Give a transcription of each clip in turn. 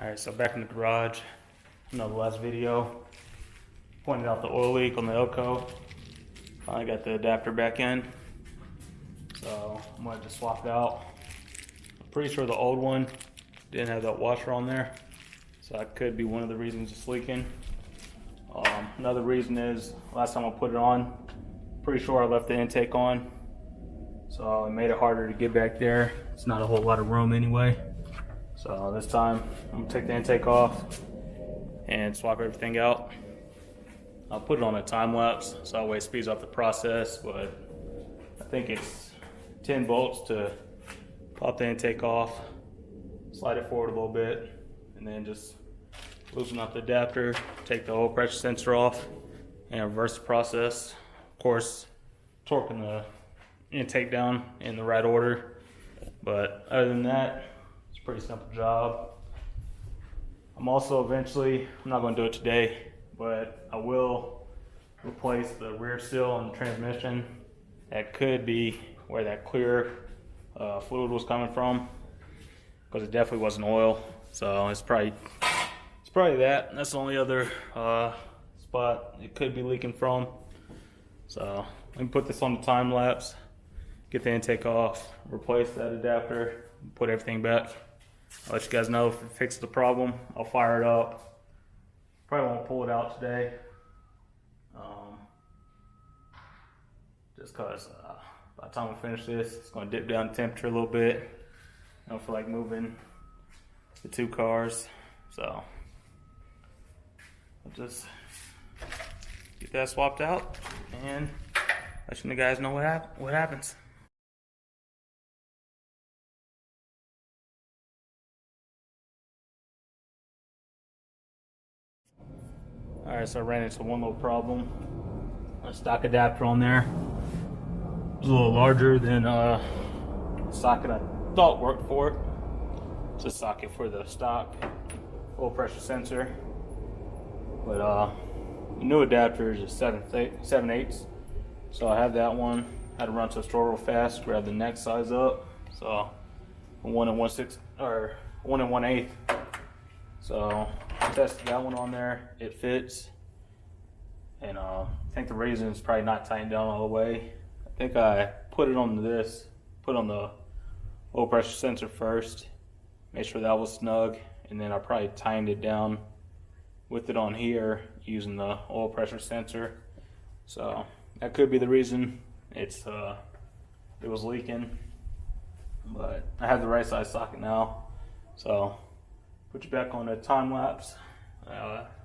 Alright, so back in the garage. Another last video. Pointed out the oil leak on the Elco. Finally got the adapter back in. So I'm going to just swap it out. I'm pretty sure the old one didn't have that washer on there. So that could be one of the reasons it's leaking. Another reason is last time I put it on, pretty sure I left the intake on. So it made it harder to get back there. It's not a whole lot of room anyway. So this time I'm gonna take the intake off and swap everything out. I'll put it on a time lapse so that way it speeds up the process, but I think it's 10 volts to pop the intake off, slide it forward a little bit, and then just loosen up the adapter, take the oil pressure sensor off, and reverse the process. Of course, torquing the intake down in the right order, but other than that, it's a pretty simple job. I'm also eventually, I'm not going to do it today, but I will replace the rear seal on the transmission. That could be where that clear fluid was coming from, because it definitely wasn't oil. So it's probably that. That's the only other spot it could be leaking from. So let me put this on the time lapse, get the intake off, replace that adapter, put everything back. I'll let you guys know if it fixes the problem. I'll fire it up. Probably won't pull it out today, just because by the time we finish this, it's going to dip down in temperature a little bit. I don't feel like moving the two cars, so I'll just get that swapped out and let you guys know what happens. Alright, so I ran into one little problem. A stock adapter on there. It was a little larger than the socket I thought worked for it. It's a socket for the stock oil pressure sensor. But the new adapter is a 7/8. So I have that one. Had to run to the store real fast, grab the next size up. So 1 1/6 or 1 1/8. So I tested that one on there. It fits. And I think the reason it's probably not tightened down all the way. I think I put it on the oil pressure sensor first, made sure that was snug, and then I probably tightened it down with it on here using the oil pressure sensor. So that could be the reason it was leaking. But I have the right size socket now. So put you back on a time lapse,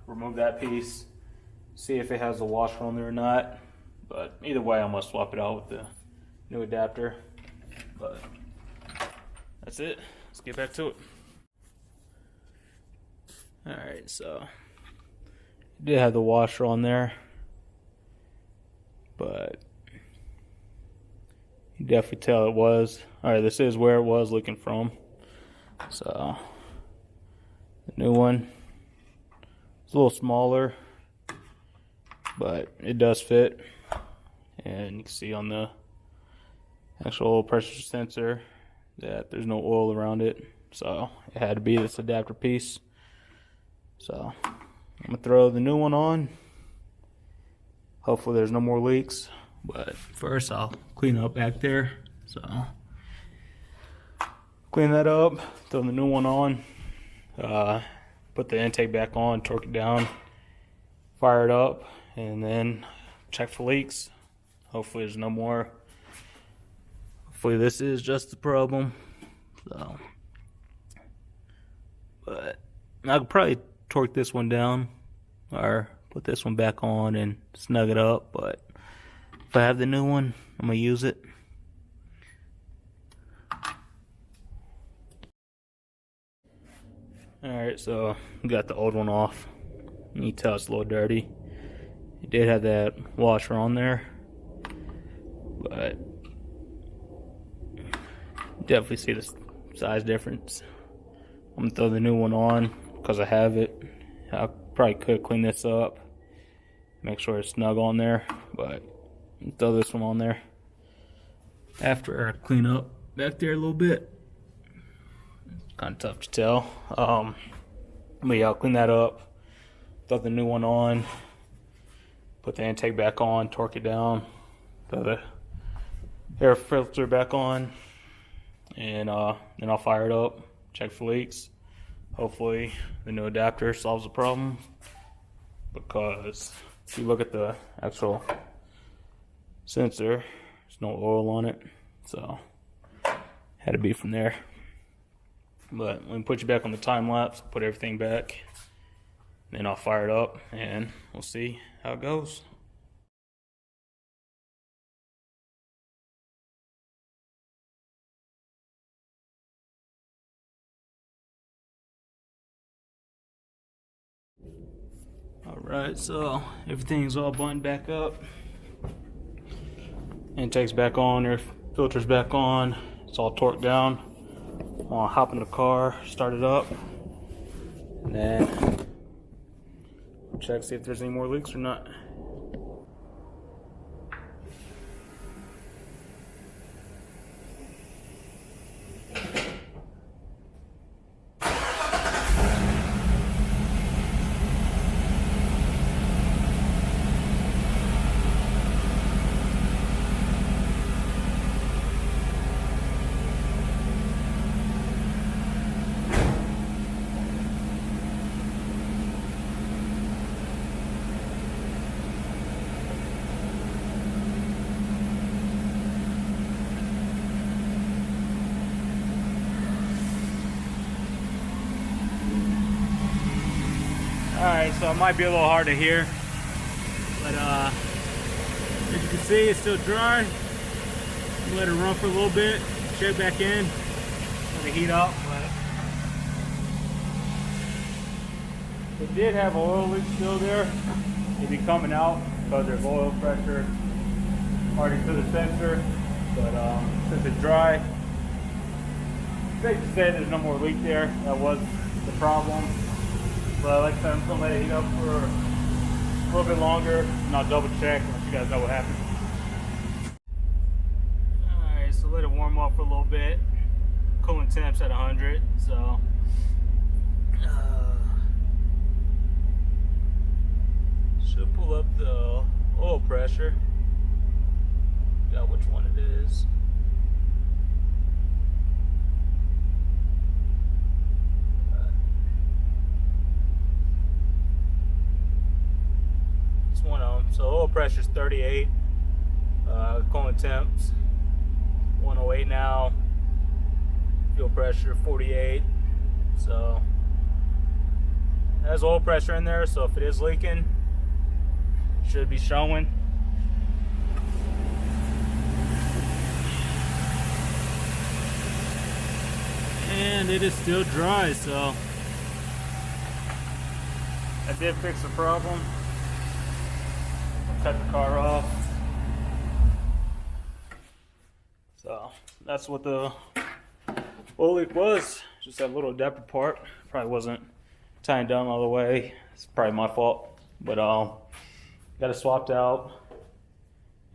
remove that piece, see if it has the washer on there or not. But either way, I'm gonna swap it out with the new adapter. But that's it. Let's get back to it. Alright, so it did have the washer on there, but you definitely tell it was. Alright, this is where it was leaking from. So the new one is a little smaller, but it does fit. And you can see on the actual oil pressure sensor that there's no oil around it. So it had to be this adapter piece. So I'm gonna throw the new one on. Hopefully there's no more leaks. But first I'll clean up back there. So clean that up, throw the new one on. Put the intake back on, torque it down, fire it up, and then check for leaks. Hopefully there's no more. Hopefully this is just the problem. So, but I could probably torque this one down or put this one back on and snug it up. But if I have the new one, I'm gonna use it. Alright, so we got the old one off. You can tell it's a little dirty. It did have that washer on there, but definitely see the size difference. I'm gonna throw the new one on because I have it. I probably could clean this up, make sure it's snug on there, but throw this one on there after I clean up back there a little bit. Kind of tough to tell. But yeah, I'll clean that up, throw the new one on, put the intake back on, torque it down, throw the air filter back on, and then I'll fire it up, check for leaks. Hopefully the new adapter solves the problem, because if you look at the actual sensor, there's no oil on it, so had to be from there. But let me put you back on the time lapse, put everything back, then I'll fire it up and we'll see how it goes. Alright, so everything's all buttoned back up. Intake's back on, air filter's back on, it's all torqued down. I'll hop in the car, start it up, and then check, see if there's any more leaks or not. Alright, so it might be a little hard to hear, but as you can see, it's still dry. Let it run for a little bit, check back in, let it heat up. But it did have oil leak still there. It'd be coming out because there's oil pressure already to the sensor. But since it's dry, it's safe to say there's no more leak there. That was the problem. But like I said, I'm just gonna let it heat up for a little bit longer, and I'll double check and let you guys know what happened. Alright, so let it warm up for a little bit. Cooling temps at 100, so should pull up the oil pressure. Got which one it is. One of them. So oil pressure is 38, coolant temps 108 now, fuel pressure 48. So it has oil pressure in there, so if it is leaking, it should be showing. And it is still dry, so I did fix the problem. Cut the car off. So that's what the oil leak was. Just that little adapter part. Probably wasn't tying down all the way. It's probably my fault. But got it swapped out,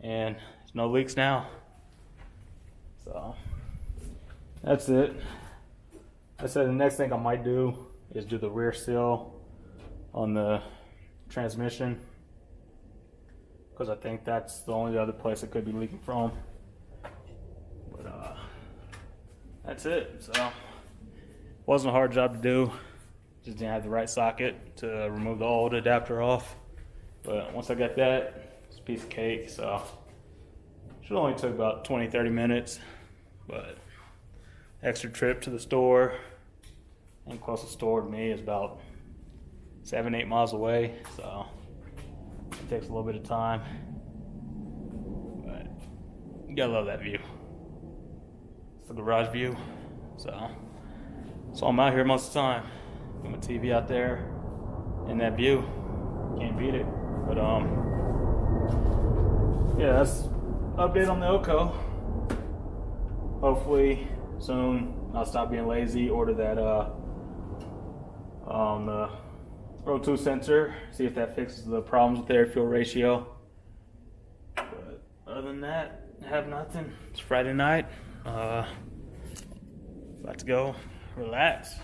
and there's no leaks now. So that's it. I said the next thing I might do is do the rear seal on the transmission, because I think that's the only other place it could be leaking from. But that's it. So wasn't a hard job to do. Just didn't have the right socket to remove the old adapter off. But once I got that, it's a piece of cake. So should only took about 20-30 minutes. But extra trip to the store, and closest store to me is about 7-8 miles away. So it takes a little bit of time, but you gotta love that view. It's the garage view, so I'm out here most of the time. Got my TV out there, and that view, can't beat it. But yeah, that's update on the Elco. Hopefully soon I'll stop being lazy, order that the O2 sensor, see if that fixes the problems with the air fuel ratio. But other than that, I have nothing. It's Friday night. About to go relax.